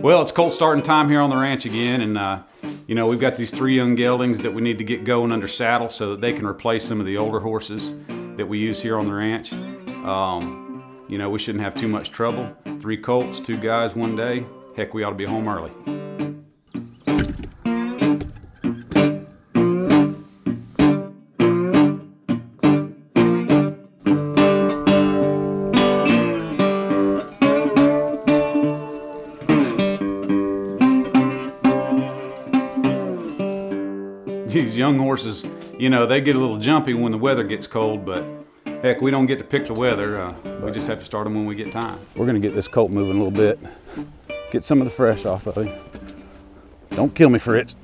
Well, it's colt starting time here on the ranch again, and you know, we've got these 3 young geldings that we need to get going under saddle so that they can replace some of the older horses that we use here on the ranch. You know, we shouldn't have too much trouble. 3 colts, 2 guys, 1 day. Heck, we ought to be home early. These young horses, you know, they get a little jumpy when the weather gets cold, but heck, we don't get to pick the weather. We just have to start them when we get time. We're gonna get this colt moving a little bit, get some of the fresh off of him. Don't kill me, Fritz.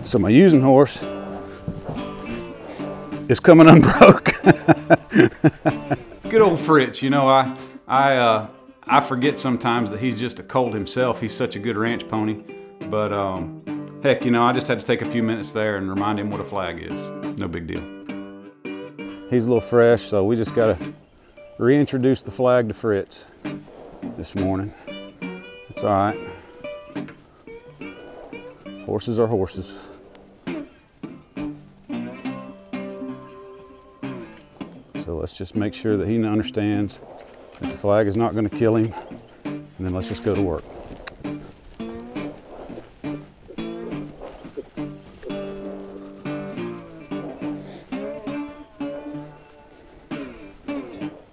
So my using horse is coming unbroke. Good old Fritz, you know, I forget sometimes that he's just a colt himself. He's such a good ranch pony. But heck, you know, I just had to take a few minutes there and remind him what a flag is. No big deal. He's a little fresh, so we just gotta reintroduce the flag to Fritz this morning. It's all right. Horses are horses. So let's just make sure that he understands that the flag is not going to kill him, and then let's just go to work.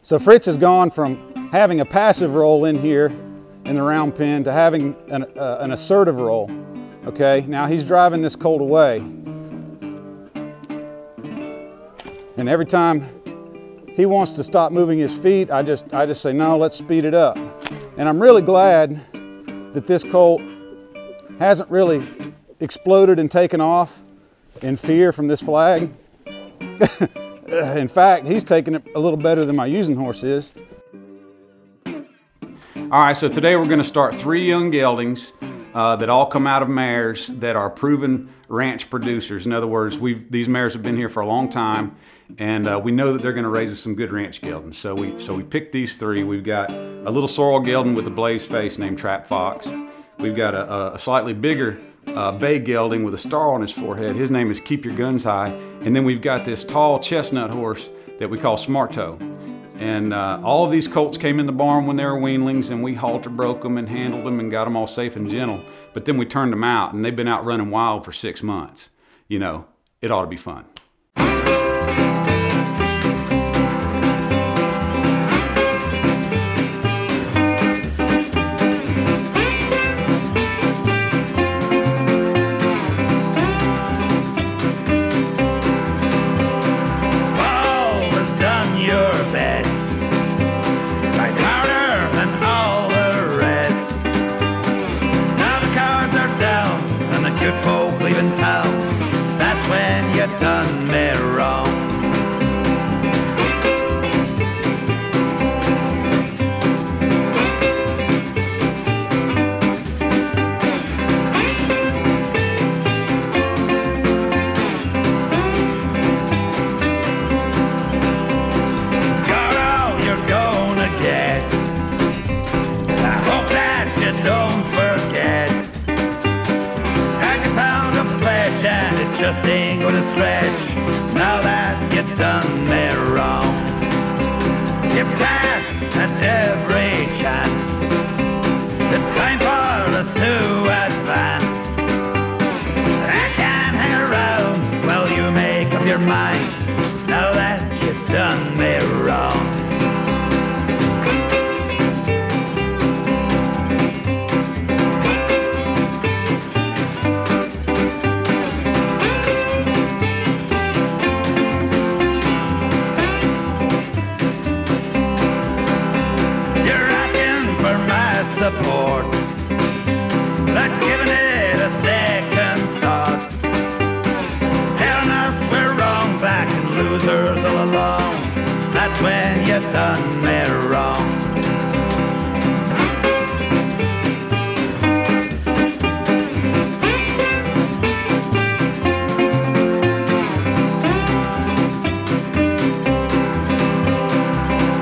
So Fritz has gone from having a passive role in here in the round pen to having an assertive role. Okay, now he's driving this colt away, and every time he wants to stop moving his feet, I just say, no, let's speed it up. And I'm really glad that this colt hasn't really exploded and taken off in fear from this flag. In fact, he's taking it a little better than my using horse is. All right, so today we're gonna start 3 young geldings that all come out of mares that are proven ranch producers. In other words, these mares have been here for a long time, and we know that they're going to raise us some good ranch geldings. So we picked these 3. We've got a little sorrel gelding with a blaze face named Trap Fox. We've got a slightly bigger bay gelding with a star on his forehead. His name is Keep Your Guns High. And then we've got this tall chestnut horse that we call Smart Toe. And all of these colts came in the barn when they were weanlings, and we halter broke them and handled them and got them all safe and gentle. But then we turned them out, and they've been out running wild for 6 months. You know, it ought to be fun. That's when you done me wrong. Got all you're gonna get. I hope that you don't forget. And it just ain't gonna stretch now that you done me wrong. You passed at every chance. It's time for us to advance. I can't hang around while you make up your mind now that you done me wrong. Support, not giving it a second thought, telling us we're wrong, back and losers all along. That's when you done me wrong.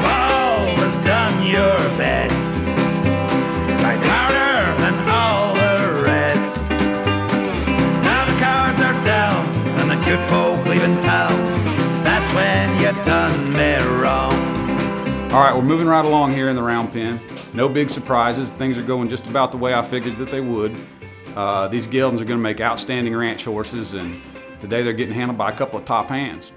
Always done your best, tried harder than all the rest. Now the cards are down and the good folk leaving town. That's when you done me wrong. All right, we're moving right along here in the round pen. No big surprises. Things are going just about the way I figured that they would. These geldings are going to make outstanding ranch horses, and today they're getting handled by a couple of top hands.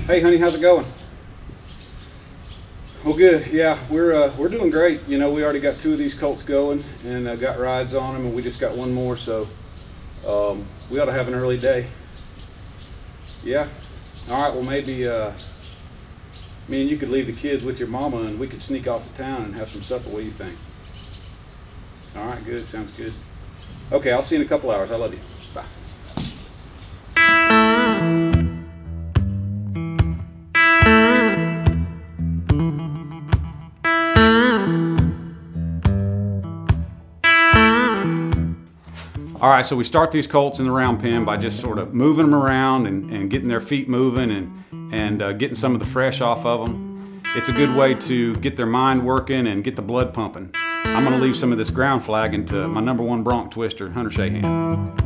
Hey honey, how's it going? Well, good. Yeah, we're doing great. You know, we already got 2 of these colts going and got rides on them, and we just got 1 more, so we ought to have an early day. Yeah. All right. Well, maybe me and you could leave the kids with your mama, and we could sneak off to town and have some supper. What do you think? All right. Good. Sounds good. Okay. I'll see you in a couple hours. I love you. Bye. All right, so we start these colts in the round pen by just sort of moving them around and getting their feet moving and getting some of the fresh off of them. It's a good way to get their mind working and get the blood pumping. I'm gonna leave some of this ground flagging to my #1 bronc twister, Hunter Shahan.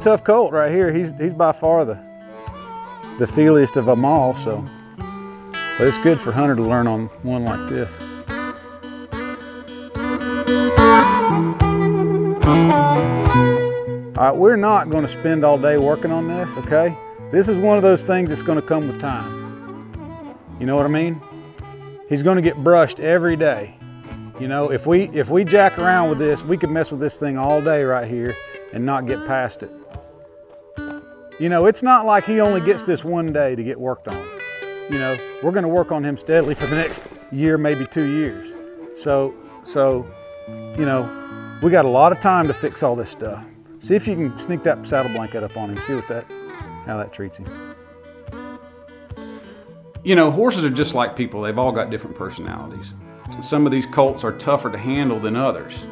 Tough colt right here. He's by far the feeliest of them all, so but it's good for Hunter to learn on one like this. All right, we're not going to spend all day working on this, okay? This is one of those things that's going to come with time. You know what I mean? He's going to get brushed every day. You know, if we jack around with this, we could mess with this thing all day right here and not get past it. You know, it's not like he only gets this one day to get worked on. You know, we're going to work on him steadily for the next year, maybe 2 years. So, you know, we got a lot of time to fix all this stuff. See if you can sneak that saddle blanket up on him, see how that treats him. You know, horses are just like people. They've all got different personalities. Some of these colts are tougher to handle than others.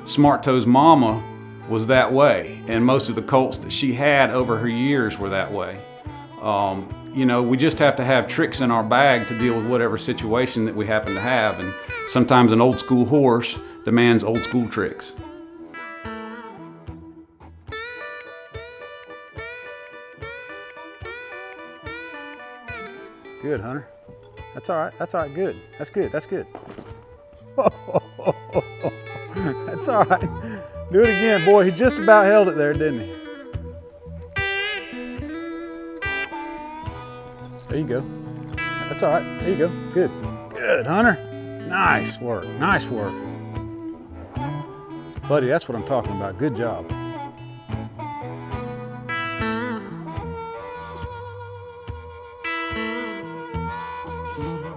Smart Toe's mama was that way, and most of the colts that she had over her years were that way. You know, we just have to have tricks in our bag to deal with whatever situation that we happen to have, and sometimes an old school horse demands old school tricks. Good, Hunter. That's all right. That's all right. Good. That's good. That's good. That's all right. Do it again, boy. He just about held it there, didn't he? There you go. That's all right. There you go. Good. Good, Hunter. Nice work. Nice work. Buddy, that's what I'm talking about. Good job.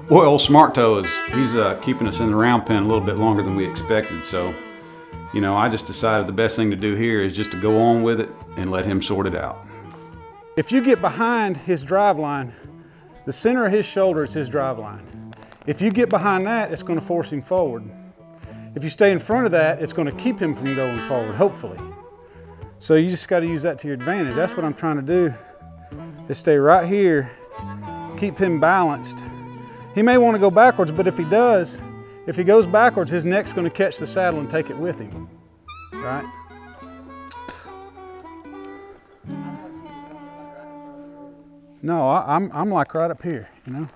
Boy, old Smart Toe he's keeping us in the round pen a little bit longer than we expected. So, you know, I just decided the best thing to do here is just to go on with it and let him sort it out. If you get behind his drive line, the center of his shoulder is his drive line. If you get behind that, it's going to force him forward. If you stay in front of that, it's going to keep him from going forward, hopefully. So you just got to use that to your advantage. That's what I'm trying to do, is stay right here, keep him balanced. He may want to go backwards, but if he does, if he goes backwards, his neck's going to catch the saddle and take it with him, right? No, I'm like right up here, you know?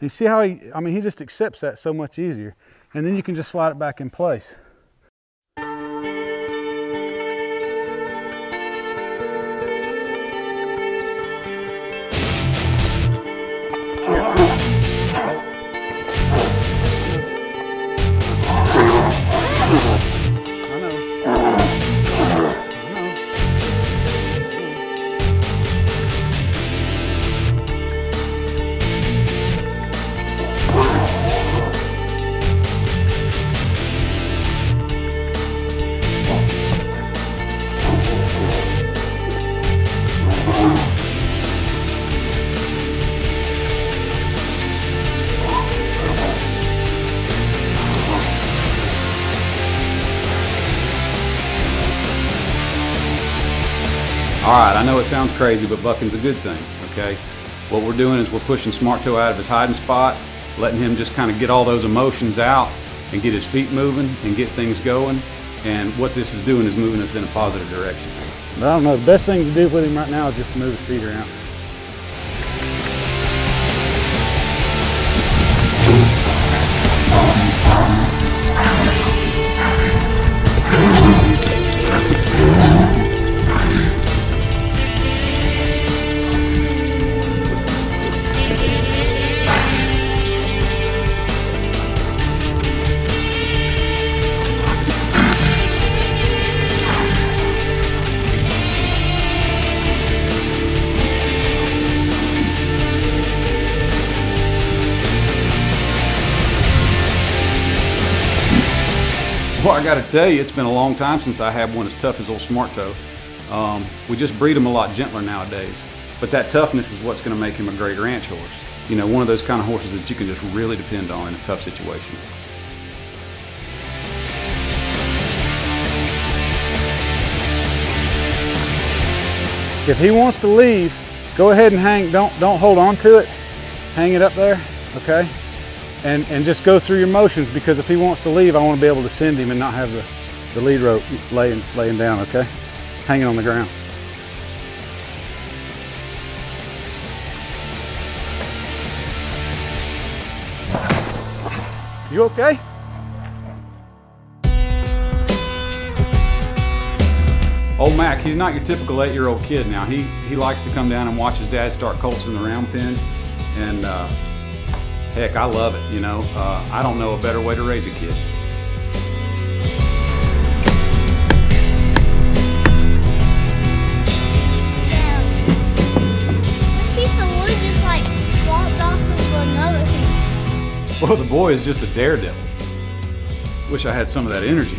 You see how he just accepts that so much easier. And then you can just slide it back in place. All right, I know it sounds crazy, but bucking's a good thing, okay? What we're doing is we're pushing Smart Toe out of his hiding spot, letting him just kind of get all those emotions out and get his feet moving and get things going. And what this is doing is moving us in a positive direction. I don't know, the best thing to do with him right now is just to move his feet around. Well, I got to tell you, it's been a long time since I had one as tough as old Smart Toe. We just breed them a lot gentler nowadays. But that toughness is what's going to make him a great ranch horse. You know, one of those kind of horses that you can just really depend on in a tough situation. If he wants to leave, go ahead and hang, don't hold on to it. Hang it up there, okay? And just go through your motions, because if he wants to leave, I want to be able to send him and not have the lead rope laying down, okay? Hanging on the ground. You okay? Old Mac, he's not your typical 8-year-old kid now. He likes to come down and watch his dad start colts in the round pen. And heck, I love it, you know. I don't know a better way to raise a kid. This piece of wood just like walked off of another thing. Well, the boy is just a daredevil. Wish I had some of that energy.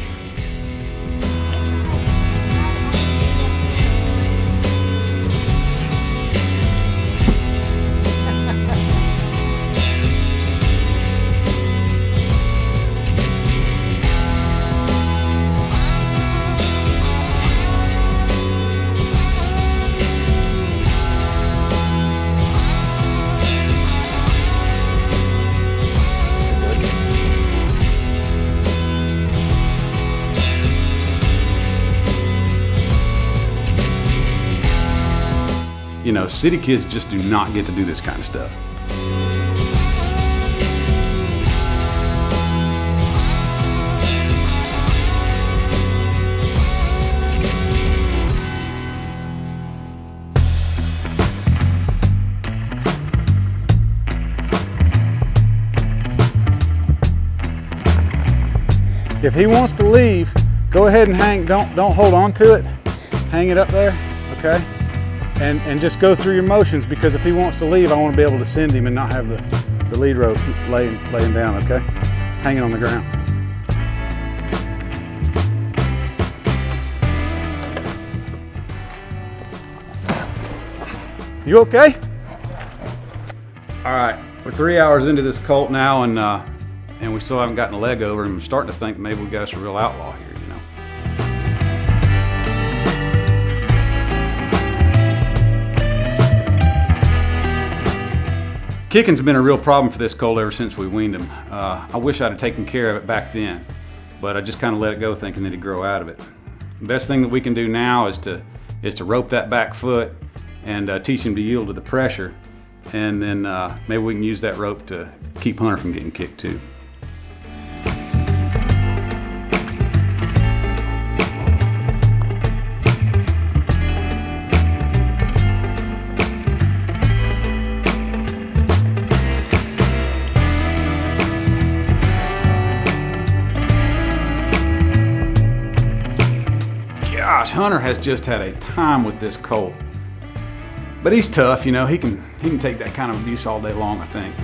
You know, city kids just do not get to do this kind of stuff. If he wants to leave, go ahead and hang, don't hold on to it. Hang it up there, okay? And just go through your motions, because if he wants to leave, I want to be able to send him and not have the lead rope laying down, okay? Hang it on the ground. You okay? All right, we're 3 hours into this colt now, and we still haven't gotten a leg over him. I'm starting to think maybe we got us a real outlaw here, you know. Kicking's been a real problem for this colt ever since we weaned him. I wish I'd have taken care of it back then, but I just kind of let it go thinking that he'd grow out of it. The best thing that we can do now is to rope that back foot and teach him to yield to the pressure, and then maybe we can use that rope to keep Hunter from getting kicked too. Gosh, Hunter has just had a time with this colt. But he's tough, you know, he can take that kind of abuse all day long, I think.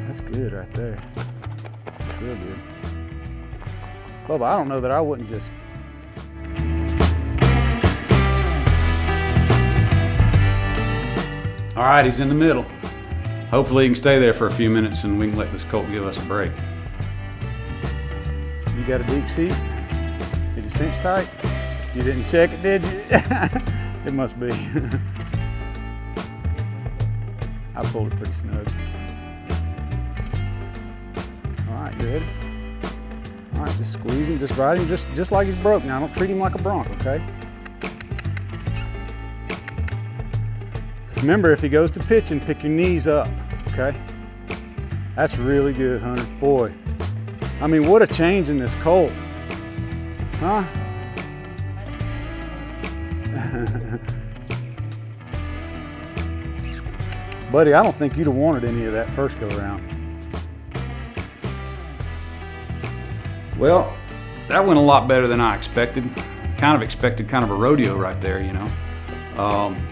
That's good right there. That's real good. Bubba, I don't know that I wouldn't just All right, he's in the middle. Hopefully he can stay there for a few minutes and we can let this colt give us a break. You got a deep seat? Is your cinch tight? You didn't check it, did you? It must be. I pulled it pretty snug. All right, you ready? All right, just squeeze him, just ride him, just like he's broke now. Don't treat him like a bronc, okay? Remember, if he goes to pitching, pick your knees up, okay? That's really good, Hunter. Boy, I mean, what a change in this colt, huh? Buddy, I don't think you'd have wanted any of that first go around. Well, that went a lot better than I expected. Kind of expected kind of a rodeo right there, you know.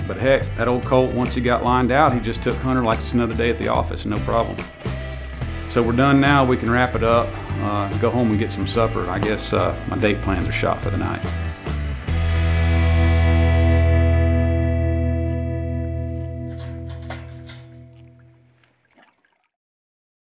But heck, that old colt, once he got lined out, he just took Hunter like it's another day at the office, no problem. So we're done now. We can wrap it up, go home and get some supper. I guess my date plans are shot for the night.